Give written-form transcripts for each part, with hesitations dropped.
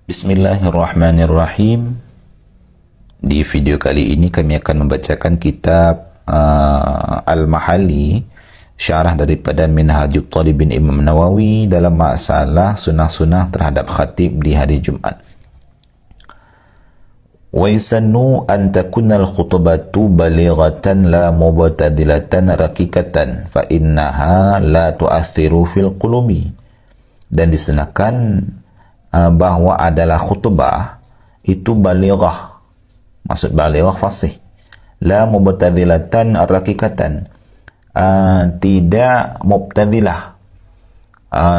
Bismillahirrahmanirrahim. Di video kali ini kami akan membacakan kitab Al-Mahalli, syarah daripada Minhajut Talibin Imam Nawawi dalam masalah sunnah-sunnah terhadap khatib di hari Jumaat. Wa yusannu an takuna al-khutbatu balighatan la mubtadilatan rakikatan fa innaha la tu'athiru fil qulubi. Dan disunahkan bahawa adalah khutbah itu balighah, maksud balighah fasih, la mubtadilatan rakikatan, tidak mubtadilah,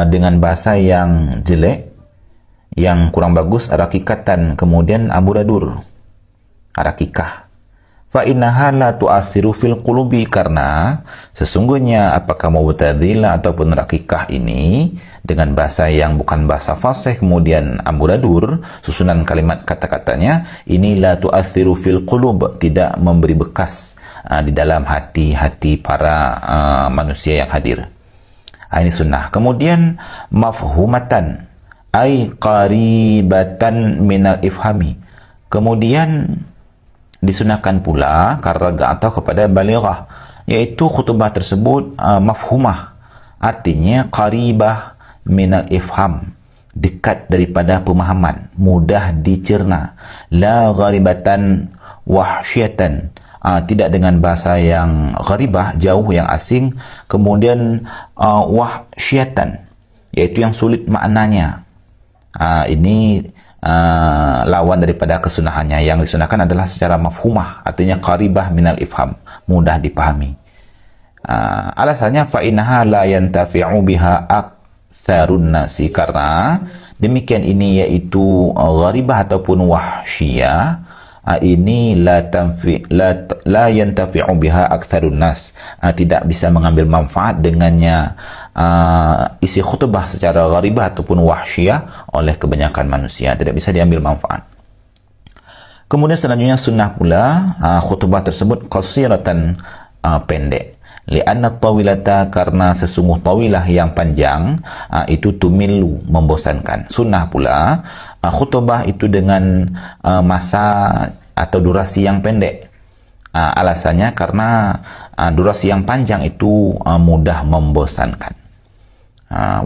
dengan bahasa yang jelek, yang kurang bagus, rakikatan kemudian amburadur, rakikah. Fa innaha la tu'athiru fil qulubi, karena sesungguhnya apakah mubtadilah ataupun rakikah ini dengan bahasa yang bukan bahasa fasih kemudian amburadur, susunan kalimat kata-katanya ini la tu'athiru fil qulub, tidak memberi bekas di dalam hati-hati para manusia yang hadir. Ini sunnah. Kemudian mafhumatan ay qaribatan minal ifhami, kemudian disunahkan pula karraga atau kepada balighah, yaitu khutbah tersebut mafhumah, artinya qaribah minal ifham, dekat daripada pemahaman, mudah dicerna. La gharibatan wahsyatan, tidak dengan bahasa yang gharibah, jauh, yang asing. Kemudian wahsyatan, yaitu yang sulit maknanya. Ini lawan daripada kesunahannya. Yang disunahkan adalah secara mafhumah, artinya qaribah minal ifham, mudah dipahami. Alasannya fa innaha la yantafi'u biha aktsarun nasi, karena demikian ini yaitu gharibah ataupun wahsyiyah ini la yantafi'u biha aktsarun nas, tidak bisa mengambil manfaat dengannya isi khutbah secara gharibah ataupun wahsyiyah oleh kebanyakan manusia, tidak bisa diambil manfaat. Kemudian selanjutnya sunnah pula khutbah tersebut qasiratan, pendek. Li'anna tawilata, karena sesungguh tawilah yang panjang itu tumilu, membosankan. Sunnah pula khutbah itu dengan masa atau durasi yang pendek. Alasannya karena durasi yang panjang itu mudah membosankan.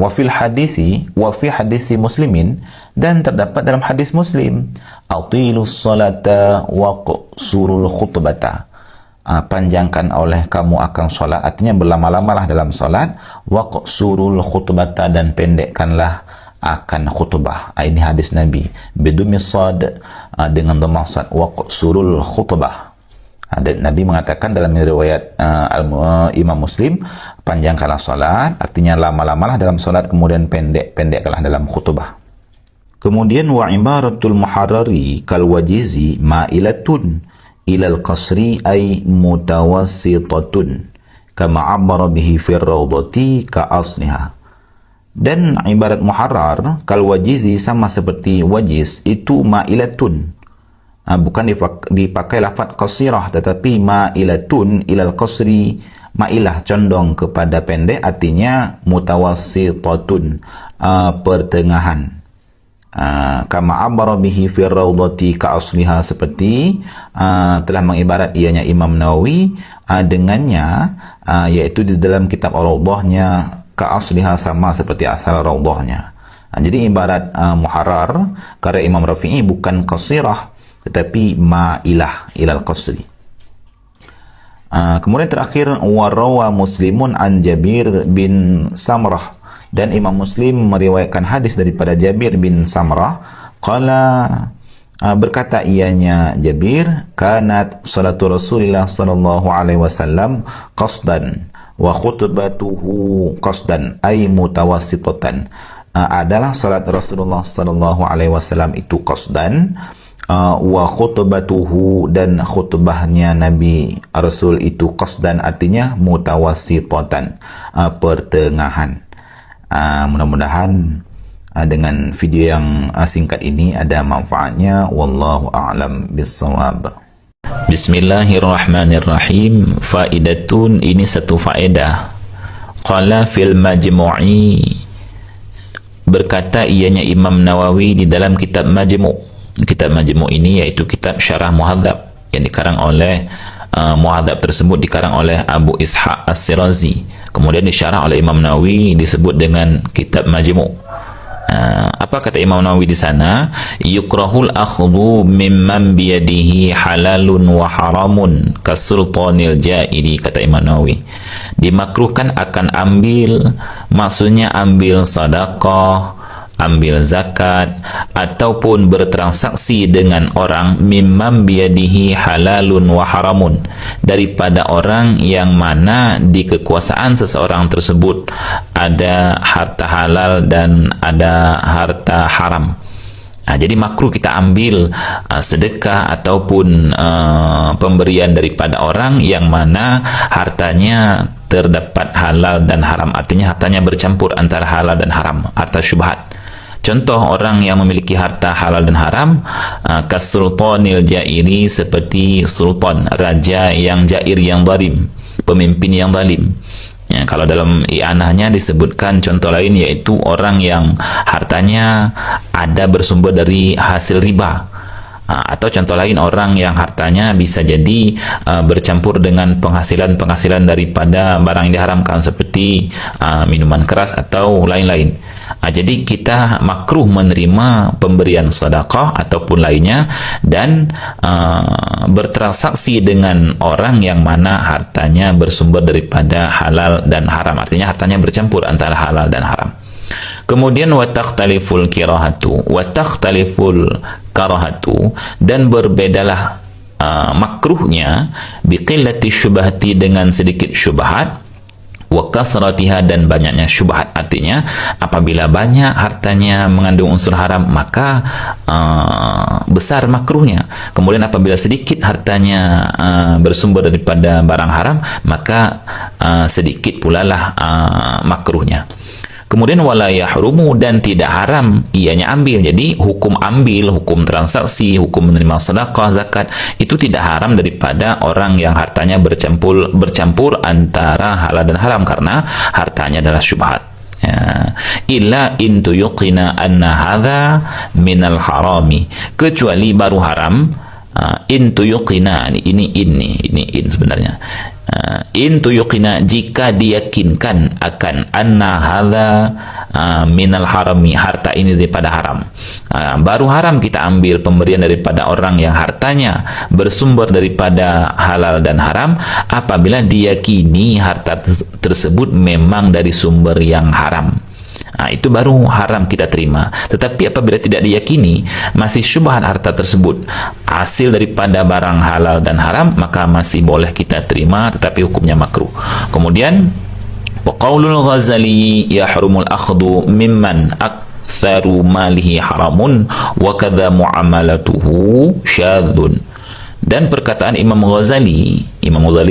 Wa fi hadisi muslimin, dan terdapat dalam hadis Muslim, atilus salata wa qsurul khutbata, panjangkan oleh kamu akan solat, artinya berlama-lamalah dalam solat, wa qsurul khutbata, dan pendekkanlah akan khutbah. Ini hadis Nabi bidumi sad, dengan dhamma sad, wa qsurul khutbah. Dan Nabi mengatakan dalam riwayat Imam Muslim, panjangkanlah solat, artinya lama-lamalah dalam solat, kemudian pendekkanlah dalam khutbah. Kemudian wa ibaratul muharrari kal wajizi ma'ilatun ilal qasri ay mutawassitatun kama abbara bihi fir rawdati ka asliha. Dan ibarat muharrar kal wajizi, sama seperti wajiz, itu ma'ilatun, bukan dipakai lafaz qasirah, tetapi ma'ilatun ilal qasri, ma'ilah condong kepada pendek, artinya mutawassitatun, pertengahan. Kama abbara bihi fi rawdati ka asliha, seperti telah mengibarat ianya Imam Nawawi dengannya, yaitu di dalam kitab Rawdahnya, ka asliha, sama seperti asal Rawdahnya. Jadi ibarat muharrar karya Imam Rafi'i bukan qasirah, tetapi ma'ilah ilal qasri. Kemudian terakhir, warawa Muslimun an Jabir bin Samrah, dan Imam Muslim meriwayatkan hadis daripada Jabir bin Samrah, qala, berkata ianya Jabir, kanat salatu Rasulillah sallallahu alaihi wasallam qasdan wa khutbatuhu qasdan ay mutawassitatan, adalah salat Rasulullah sallallahu alaihi wasallam itu qasdan, wa khutbatuhu, dan khutbahnya Nabi Rasul itu qasdan, artinya mutawassitatan, pertengahan. Mudah-mudahan dengan video yang singkat ini ada manfaatnya. Wallahu a'lam bissawab. Bismillahirrahmanirrahim. Faidatun, ini satu faedah. Qala fil majmu'i berkata ianya Imam Nawawi di dalam kitab Majmu'. Kitab Majmu' ini iaitu kitab Syarah Muhadzab yang dikarang oleh Muhadzab tersebut dikarang oleh Abu Ishaq As-Sirazi, kemudian disyarah oleh Imam Nawawi, disebut dengan kitab Majmu'. Apa kata Imam Nawawi di sana? Yukrahul akhdhu mimman biyadihi halalun wa haramun kasultanil jairi, kata Imam Nawawi. Dimakruhkan akan ambil, maksudnya ambil sedekah, ambil zakat, ataupun bertransaksi dengan orang mimman biyadihi halalun wa haramun, daripada orang yang mana di kekuasaan seseorang tersebut ada harta halal dan ada harta haram. Jadi makruh kita ambil sedekah ataupun pemberian daripada orang yang mana hartanya terdapat halal dan haram, artinya hartanya bercampur antara halal dan haram, harta syubhat. Contoh orang yang memiliki harta halal dan haram, kasultanil jairi, seperti sultan, raja yang jair, yang zalim, pemimpin yang zalim. Ya, kalau dalam i'anahnya disebutkan contoh lain, yaitu orang yang hartanya ada bersumber dari hasil riba. Atau contoh lain, orang yang hartanya bisa jadi bercampur dengan penghasilan daripada barang yang diharamkan, seperti minuman keras atau lain-lain. Jadi kita makruh menerima pemberian sedekah ataupun lainnya, dan bertransaksi dengan orang yang mana hartanya bersumber daripada halal dan haram, artinya hartanya bercampur antara halal dan haram. Kemudian wataktaliful karahatu, dan berbedalah makruhnya biqillati syubhati, dengan sedikit syubhat, wa kasratiha, dan banyaknya syubhat. Artinya apabila banyak hartanya mengandung unsur haram, maka besar makruhnya. Kemudian apabila sedikit hartanya bersumber daripada barang haram, maka sedikit pula lah makruhnya. Kemudian wala yahrumu, dan tidak haram ianya ambil. Jadi hukum ambil, hukum transaksi, hukum menerima sedekah, zakat, itu tidak haram daripada orang yang hartanya bercampur antara halal dan haram, karena hartanya adalah syubhat. Illa in tuyqina anna hadza minal harami, kecuali baru haram in tuyqina, ini in sebenarnya. In tuyqina, jika diyakinkan akan anna hadza minal harami, harta ini daripada haram. Baru haram kita ambil pemberian daripada orang yang hartanya bersumber daripada halal dan haram, apabila diyakini harta tersebut memang dari sumber yang haram. Itu baru haram kita terima. Tetapi apabila tidak diyakini, masih syubhat harta tersebut hasil daripada barang halal dan haram, maka masih boleh kita terima, tetapi hukumnya makruh. Kemudian qaulul Ghazali yahrumul akhdhu mimman aktsaru malihi haramun wa kadza muamalatuhu syadzun. Dan perkataan Imam Ghazali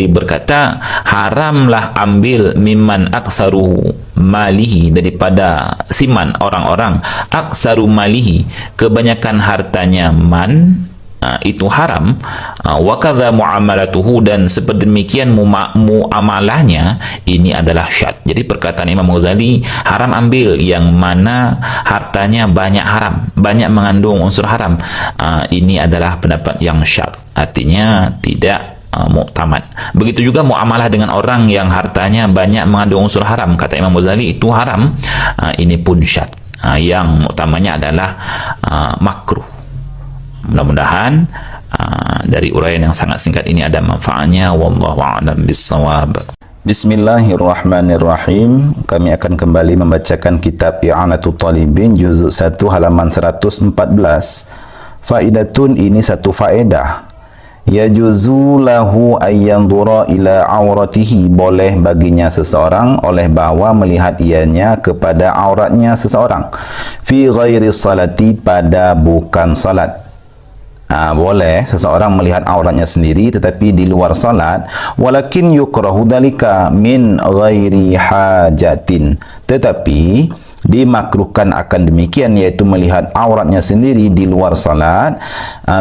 berkata, haramlah ambil mimman aktsaru malihi, daripada siman, orang-orang, aktsaru malihi, kebanyakan hartanya, man, itu haram, wa kadza muamalatuhu, dan seperti demikian muamalahnya, ini adalah syad. Jadi perkataan Imam Ghazali, haram ambil yang mana hartanya banyak haram, banyak mengandung unsur haram. Ini adalah pendapat yang syad, artinya tidak muktamad. Begitu juga muamalah dengan orang yang hartanya banyak mengandung unsur haram, kata Imam Ghazali itu haram, ini pun syad. Yang utamanya adalah makruh. Mudah-mudahan dari uraian yang sangat singkat ini ada manfaatnya. Wallahu a'lam bissawab. Bismillahirrahmanirrahim. Kami akan kembali membacakan kitab I'anatul Talibin juzuk 1 halaman 114. Faidatun, ini satu faedah. Yajuzu lahu ayyanzura ila auratihi, boleh baginya seseorang oleh bahawa melihat ianya kepada auratnya seseorang, fi ghairi salati, pada bukan salat. Boleh seseorang melihat auratnya sendiri tetapi di luar salat, walakin yukrahu dalika min ghairi hajatin, tetapi dimakruhkan akan demikian, iaitu melihat auratnya sendiri di luar salat,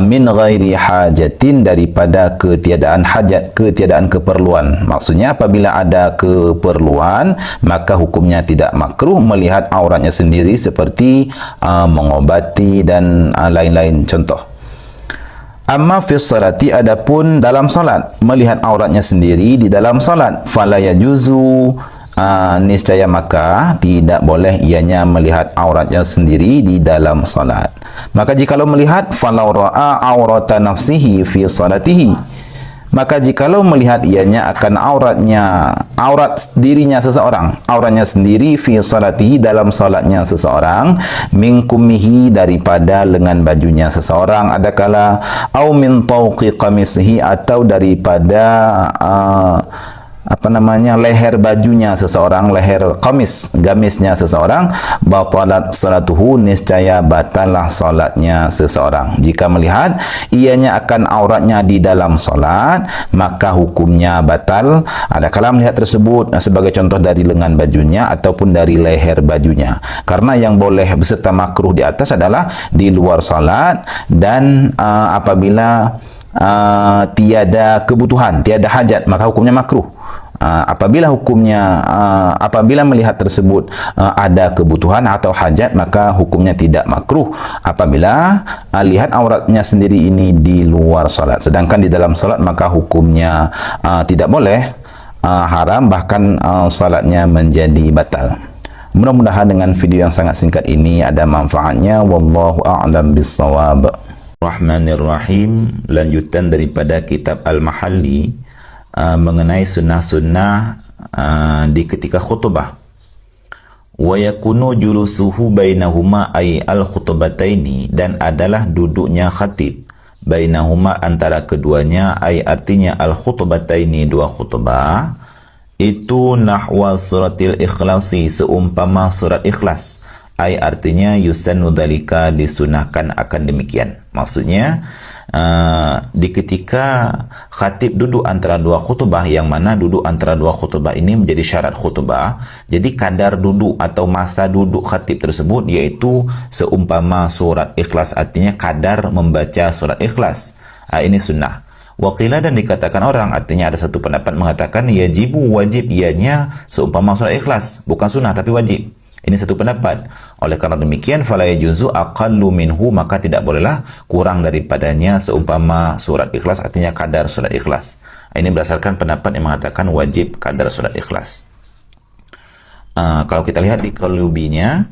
min ghairi hajatin, daripada ketiadaan hajat, ketiadaan keperluan. Maksudnya apabila ada keperluan, maka hukumnya tidak makruh melihat auratnya sendiri seperti mengobati dan lain-lain contoh. Amma fi salati, adapun dalam salat, melihat auratnya sendiri di dalam salat, fala yajuzu, niscaya maka tidak boleh ianya melihat auratnya sendiri di dalam salat. Maka jikalau melihat, falau ra'a aurata nafsihi fi salatihi, maka jikalau melihat ianya akan aurat dirinya seseorang, auratnya sendiri, fi salatihi, dalam salatnya seseorang, min kummihi, daripada lengan bajunya seseorang, adakala au min tauqi qamisihi, atau daripada leher bajunya seseorang, leher gamisnya seseorang, batalat salatuhu, niscaya batalah salatnya seseorang. Jika melihat ianya akan auratnya di dalam salat, maka hukumnya batal, adakala melihat tersebut sebagai contoh dari lengan bajunya ataupun dari leher bajunya. Karena yang boleh beserta makruh di atas adalah di luar salat dan apabila tiada kebutuhan, tiada hajat, maka hukumnya makruh. Apabila melihat tersebut ada kebutuhan atau hajat, maka hukumnya tidak makruh apabila lihat auratnya sendiri ini di luar salat. Sedangkan di dalam salat maka hukumnya tidak boleh, haram, bahkan salatnya menjadi batal. Mudah-mudahan dengan video yang sangat singkat ini ada manfaatnya. Wallahu a'lam bissawab. Rahmanirrahim, lanjutan daripada kitab Al-Mahalli mengenai sunnah-sunnah di ketika khutbah. Wa yakunu julusuhu bainahuma ay al-khutbataini, dan adalah duduknya khatib bainahuma, antara keduanya, ay artinya al-khutbataini, dua khutbah, itu nahwa suratil ikhlasi, seumpama surat ikhlas, ay artinya yusannu dzalika, disunahkan akan demikian. Maksudnya di ketika khatib duduk antara dua khutbah, yang mana duduk antara dua khutbah ini menjadi syarat khutbah, jadi kadar duduk atau masa duduk khatib tersebut yaitu seumpama surat ikhlas, artinya kadar membaca surat ikhlas. Ini sunnah. Waqila, dan dikatakan orang, artinya ada satu pendapat mengatakan yajibu, wajib ianya seumpama surat ikhlas, bukan sunnah tapi wajib. Ini satu pendapat. Oleh karena demikian, fala yajuzu aqallu minhu, maka tidak bolehlah kurang daripadanya seumpama surat ikhlas, artinya kadar surat ikhlas. Ini berdasarkan pendapat yang mengatakan wajib kadar surat ikhlas. Kalau kita lihat di qalubinya,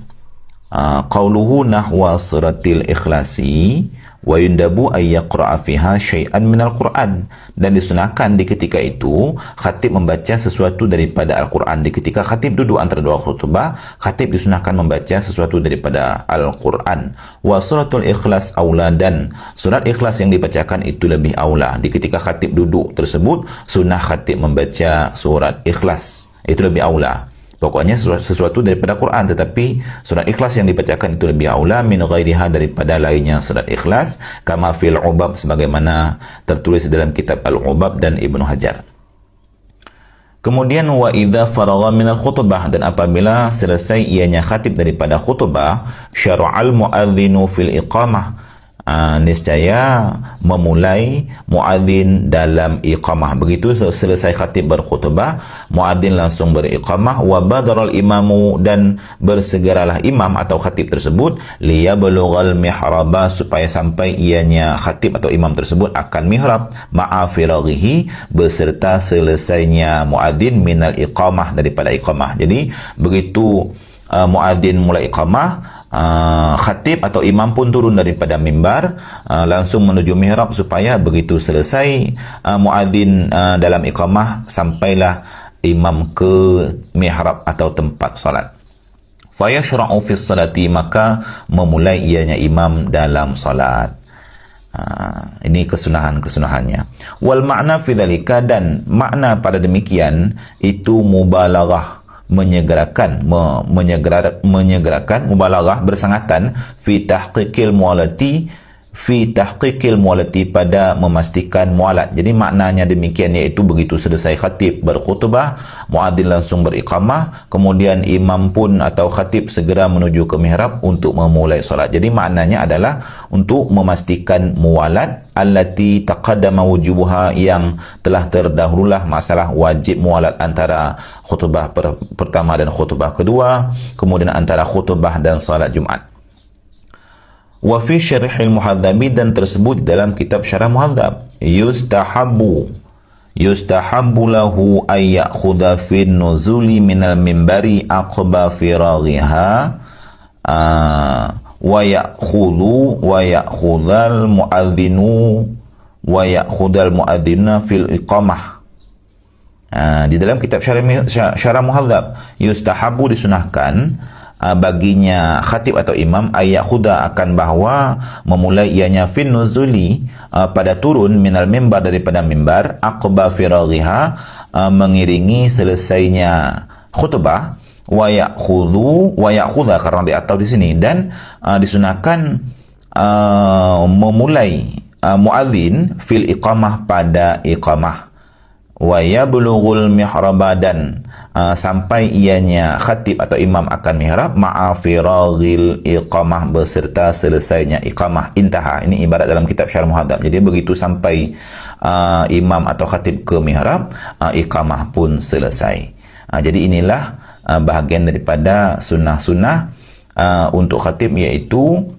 qauluhu nahwa suratil ikhlasi wa yundabu ay yaqra'a fiha syai'an minal Qur'an, dan disunahkan di ketika itu khatib membaca sesuatu daripada Al-Qur'an. Di ketika khatib duduk antara dua khutbah, khatib disunahkan membaca sesuatu daripada Al-Qur'an. Wa suratul ikhlas aula, dan surat ikhlas yang dibacakan itu lebih aula. Di ketika khatib duduk tersebut, sunnah khatib membaca surat ikhlas, itu lebih aula. Pokoknya sesuatu daripada Quran, tetapi surat ikhlas yang dibacakan itu lebih aula min ghairiha, daripada lainnya surat ikhlas, kama fil ubab, sebagaimana tertulis dalam kitab Al-Ubab dan Ibnu Hajar. Kemudian wa idza faragha minal khutbah, dan apabila selesai ianya khatib daripada khutbah, syara'al muadzinu fil iqamah, niscaya memulai muadzin dalam iqamah. Begitu selesai khatib berkhutbah, muadzin langsung beriqamah. Wa badaral imamu, dan bersegeralah imam atau khatib tersebut, liyablughal mihraba, supaya sampai ianya khatib atau imam tersebut akan mihrab, ma'a firaghihi, beserta selesainya muadzin minal iqamah, daripada iqamah. Jadi begitu muadzin mulai iqamah, khatib atau imam pun turun daripada mimbar, langsung menuju mihrab, supaya begitu selesai muadzin dalam iqamah, sampailah imam ke mihrab atau tempat salat. Fayashra'u fis salati, maka memulai ianya imam dalam salat. Ini kesunahannya. Wal makna fi dzalika, dan makna pada demikian itu mubalaghah, menyegerakan, mubalaghah, bersangatan, fi tahqiqil mualati, fi tahqiqil mualati, pada memastikan mualat. Jadi maknanya demikian, iaitu begitu selesai khatib berkhutbah, muadzin langsung beriqamah, kemudian imam pun atau khatib segera menuju ke mihrab untuk memulai solat. Jadi maknanya adalah untuk memastikan mualat allati taqaddama wujubuha, yang telah terdahululah masalah wajib mualat antara khutbah pertama dan khutbah kedua, kemudian antara khutbah dan salat Jumaat. Wa fi syarhil muhadzabi, dan tersebut dalam kitab syarah muhadzab, yustahabbu lahu ay ya'khudha fi nuzuli minal minbari aqba firaghiha wa ya'khudhal mu'adzinu fil iqamah. Di dalam kitab syarah muhadzab, yustahabbu, disunahkan baginya khatib atau imam ayat khuda, akan bahawa memulai ianya fin nuzuli, pada turun minal mimbar, daripada mimbar, aqba firaghiha, mengiringi selesainya khutbah, wa ya'khudha, karena di atau di sini, dan disunahkan memulai muadzin fil iqamah, pada iqamah, wa yablughul mihraba, dan sampai ianya khatib atau imam akan mihrab, ma'a firaghil iqamah, beserta selesainya iqamah. Intaha, ini ibarat dalam kitab syarah muhadzab. Jadi begitu sampai imam atau khatib ke mihrab, iqamah pun selesai. Jadi inilah bahagian daripada sunnah-sunnah untuk khatib, iaitu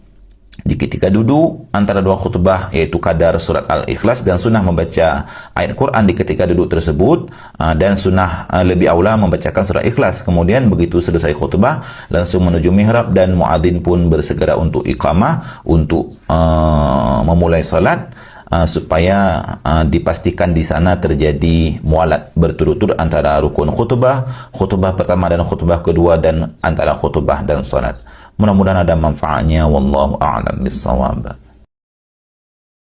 di ketika duduk antara dua khutbah, iaitu kadar surat Al-Ikhlas, dan sunnah membaca ayat Quran di ketika duduk tersebut, dan sunnah lebih aula membacakan surat Ikhlas. Kemudian begitu selesai khutbah langsung menuju mihrab, dan muadzin pun bersegera untuk iqamah, untuk memulai salat, supaya dipastikan di sana terjadi mualat berturut-turut antara rukun khutbah pertama dan khutbah kedua, dan antara khutbah dan salat. Mudah-mudahan ada manfaatnya. Wallahu a'lam bissawab.